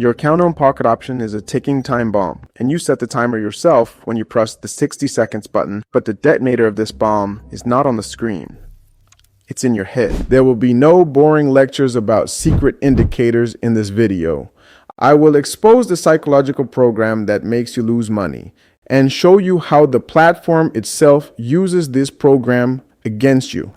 Your count on pocket option is a ticking time bomb, and you set the timer yourself when you press the 60 seconds button, but the detonator of this bomb is not on the screen. It's in your head. There will be no boring lectures about secret indicators in this video. I will expose the psychological program that makes you lose money and show you how the platform itself uses this program against you.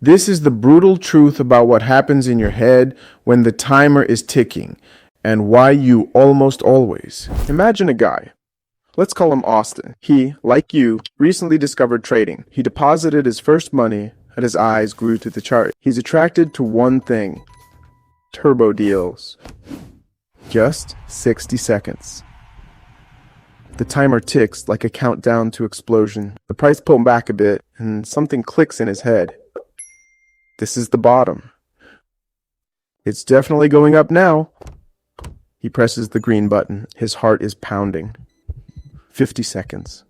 This is the brutal truth about what happens in your head when the timer is ticking and why you almost always. Imagine a guy. Let's call him Austin. He, like you, recently discovered trading. He deposited his first money and his eyes grew to the chart. He's attracted to one thing: turbo deals. Just 60 seconds. The timer ticks like a countdown to explosion. The price pulled back a bit and something clicks in his head. This is the bottom. It's definitely going up now. He presses the green button. His heart is pounding. 50 seconds.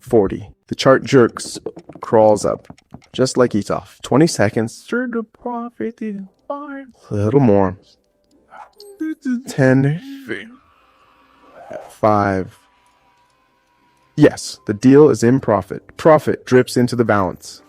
40. The chart jerks, crawls up, just like he's off. 20 seconds. A little more. 10. 5. Yes, the deal is in profit. Profit drips into the balance.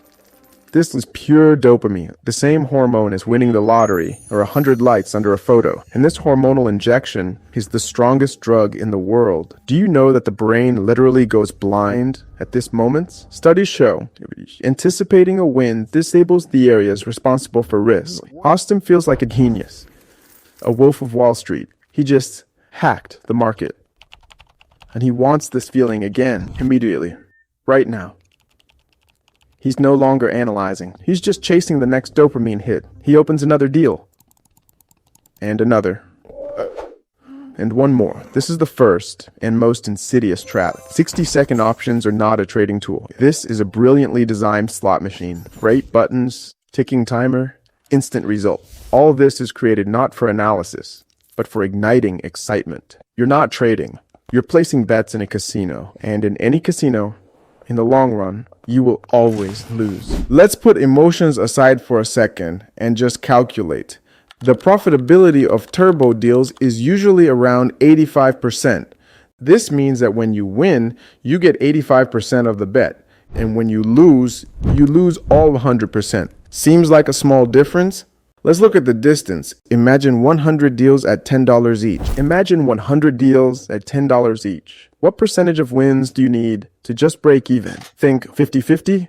This is pure dopamine, the same hormone as winning the lottery or 100 likes under a photo. And this hormonal injection is the strongest drug in the world. Do you know that the brain literally goes blind at this moment? Studies show anticipating a win disables the areas responsible for risk. Austin feels like a genius, a wolf of Wall Street. He just hacked the market. And he wants this feeling again, immediately, right now. He's no longer analyzing. He's just chasing the next dopamine hit. He opens another deal. And another. And one more. This is the first and most insidious trap. 60-second options are not a trading tool. This is a brilliantly designed slot machine. Great buttons, ticking timer, instant result. All of this is created not for analysis, but for igniting excitement. You're not trading. You're placing bets in a casino. And in any casino, in the long run, you will always lose. Let's put emotions aside for a second and just calculate. The profitability of turbo deals is usually around 85%. This means that when you win, you get 85% of the bet. And when you lose all 100%. Seems like a small difference? Let's look at the distance. Imagine 100 deals at $10 each. Imagine 100 deals at $10 each. What percentage of wins do you need to just break even? Think 50-50?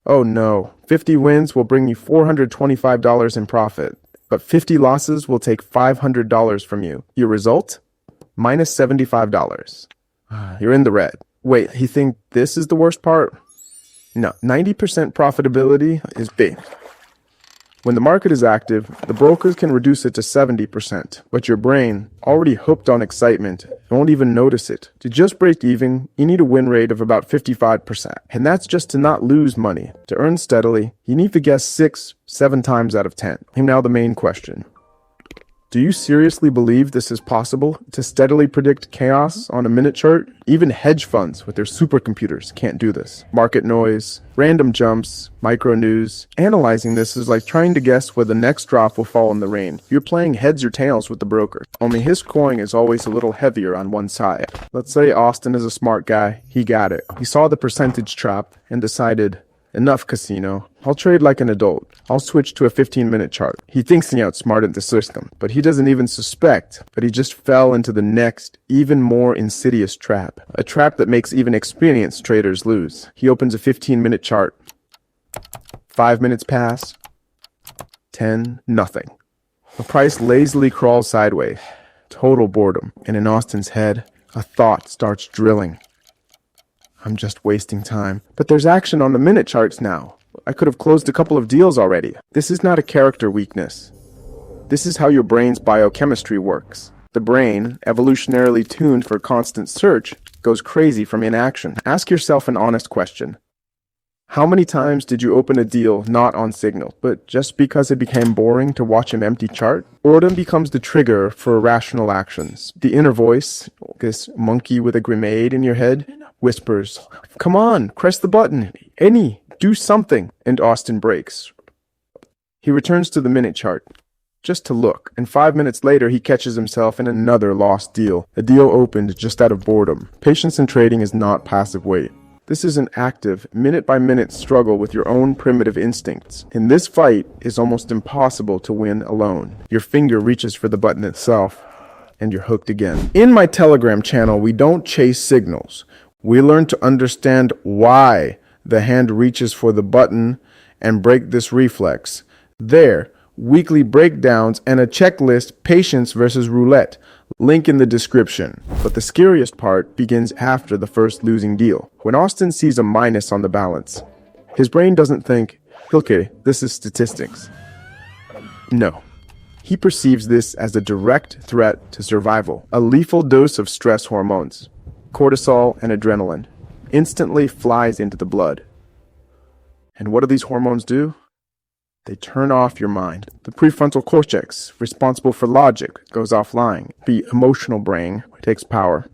Oh no, 50 wins will bring you $425 in profit, but 50 losses will take $500 from you. Your result? Minus $75. You're in the red. Wait, you think this is the worst part? No, 90% profitability is big. When the market is active, the brokers can reduce it to 70%, but your brain, already hooked on excitement, won't even notice it. To just break even, you need a win rate of about 55%. And that's just to not lose money. To earn steadily, you need to guess 6-7 times out of 10. And now the main question. Do you seriously believe this is possible, to steadily predict chaos on a minute chart? Even hedge funds with their supercomputers can't do this. Market noise, random jumps, micro news. Analyzing this is like trying to guess where the next drop will fall in the rain. You're playing heads or tails with the broker. Only his coin is always a little heavier on one side. Let's say Austin is a smart guy. He got it. He saw the percentage trap and decided, enough casino. I'll trade like an adult. I'll switch to a 15-minute chart. He thinks he outsmarted the system, but he doesn't even suspect that he just fell into the next, even more insidious trap. A trap that makes even experienced traders lose. He opens a 15-minute chart. 5 minutes pass. 10, nothing. The price lazily crawls sideways. Total boredom. And in Austin's head, a thought starts drilling. I'm just wasting time. But there's action on the minute charts now. I could have closed a couple of deals already. This is not a character weakness. This is how your brain's biochemistry works. The brain, evolutionarily tuned for constant search, goes crazy from inaction. Ask yourself an honest question. How many times did you open a deal not on signal, but just because it became boring to watch an empty chart? Boredom becomes the trigger for irrational actions. The inner voice, this monkey with a grenade in your head, whispers, "Come on, press the button. Do something." And Austin breaks. He returns to the minute chart. just to look, and 5 minutes later he catches himself in another lost deal, a deal opened just out of boredom. Patience in trading is not passive wait. This is an active, minute-by-minute struggle with your own primitive instincts. In this fight, it's almost impossible to win alone. Your finger reaches for the button itself, and you're hooked again. In my Telegram channel, we don't chase signals. We learn to understand why the hand reaches for the button and break this reflex. There, weekly breakdowns and a checklist, patience versus roulette. Link in the description. But the scariest part begins after the first losing deal. When Austin sees a minus on the balance, his brain doesn't think, okay, this is statistics. No. He perceives this as a direct threat to survival, a lethal dose of stress hormones, cortisol and adrenaline, instantly flies into the blood. And what do these hormones do? They turn off your mind. The prefrontal cortex, responsible for logic, goes offline. The emotional brain takes power.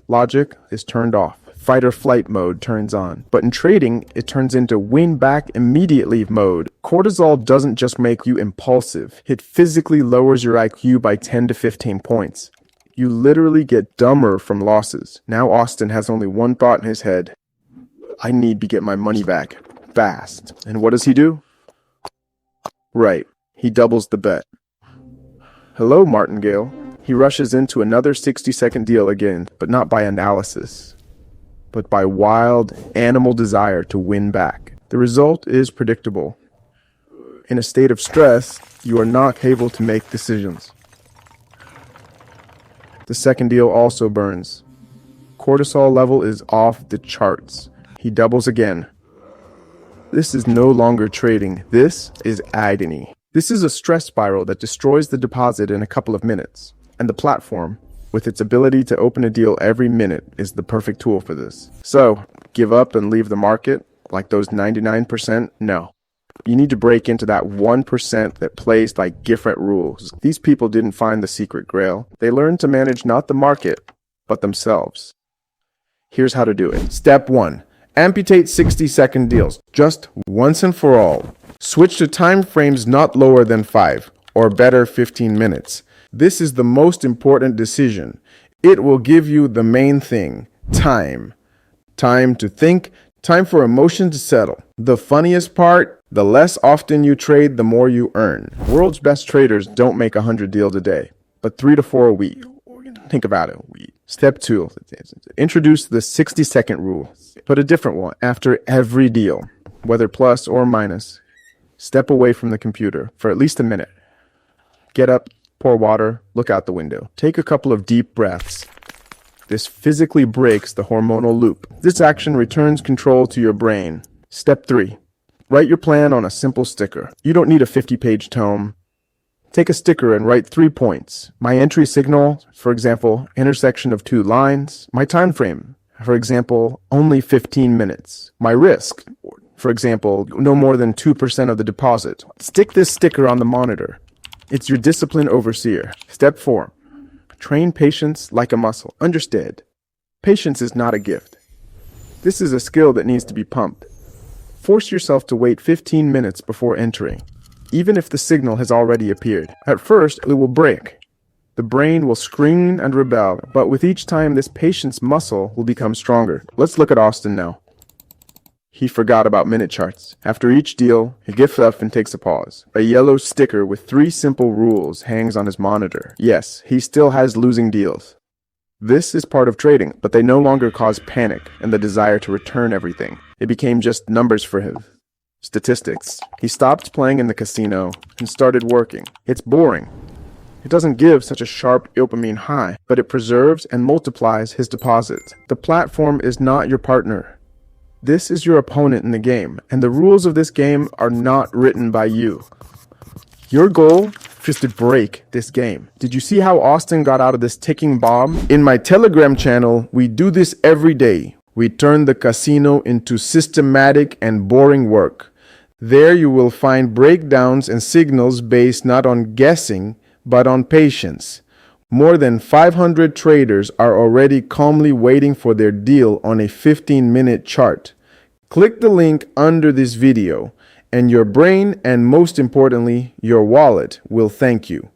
Logic is turned off. Fight or flight mode turns on. But in trading, it turns into win back immediately mode. Cortisol doesn't just make you impulsive. It physically lowers your IQ by 10 to 15 points. You literally get dumber from losses. Now Austin has only one thought in his head. I need to get my money back. Fast. And what does he do? Right, he doubles the bet. Hello, Martingale. He rushes into another 60-second deal again, but not by analysis, but by wild animal desire to win back. The result is predictable. In a state of stress, you are not able to make decisions. The second deal also burns. Cortisol level is off the charts. He doubles again. This is no longer trading. This is agony. This is a stress spiral that destroys the deposit in a couple of minutes. And the platform, with its ability to open a deal every minute, is the perfect tool for this. So, give up and leave the market like those 99%? No. You need to break into that 1% that plays like different rules. These people didn't find the secret grail. They learned to manage not the market, but themselves. Here's how to do it. Step 1. Amputate 60-second deals, just once and for all. Switch to time frames not lower than 5, or better 15 minutes. This is the most important decision. It will give you the main thing, time. Time to think, time for emotion to settle. The funniest part, the less often you trade, the more you earn. World's best traders don't make 100 deals a day, but 3 to 4 a week. Think about it. Step 2, introduce the 60-second rule. Put a different one after every deal, whether plus or minus. Step away from the computer for at least a minute. Get up, pour water, look out the window. Take a couple of deep breaths. This physically breaks the hormonal loop. This action returns control to your brain. Step 3, write your plan on a simple sticker. You don't need a 50-page tome. Take a sticker and write 3 points. My entry signal, for example, intersection of 2 lines. My time frame, for example, only 15 minutes. My risk, for example, no more than 2% of the deposit. Stick this sticker on the monitor. It's your discipline overseer. Step 4, train patience like a muscle. Understand, patience is not a gift. This is a skill that needs to be pumped. Force yourself to wait 15 minutes before entering, even if the signal has already appeared. At first, it will break. The brain will scream and rebel, but with each time, this patience muscle will become stronger. Let's look at Austin now. He forgot about minute charts. After each deal, he gets up and takes a pause. A yellow sticker with 3 simple rules hangs on his monitor. Yes, he still has losing deals. This is part of trading, but they no longer cause panic and the desire to return everything. It became just numbers for him. Statistics. He stopped playing in the casino and started working. It's boring. It doesn't give such a sharp dopamine high, but it preserves and multiplies his deposits. The platform is not your partner. This is your opponent in the game, and the rules of this game are not written by you. Your goal is to break this game. Did you see how Austin got out of this ticking bomb? In my Telegram channel, we do this every day. We turn the casino into systematic and boring work. There you will find breakdowns and signals based not on guessing, but on patience. More than 500 traders are already calmly waiting for their deal on a 15-minute chart. Click the link under this video And your brain, and most importantly, your wallet, will thank you.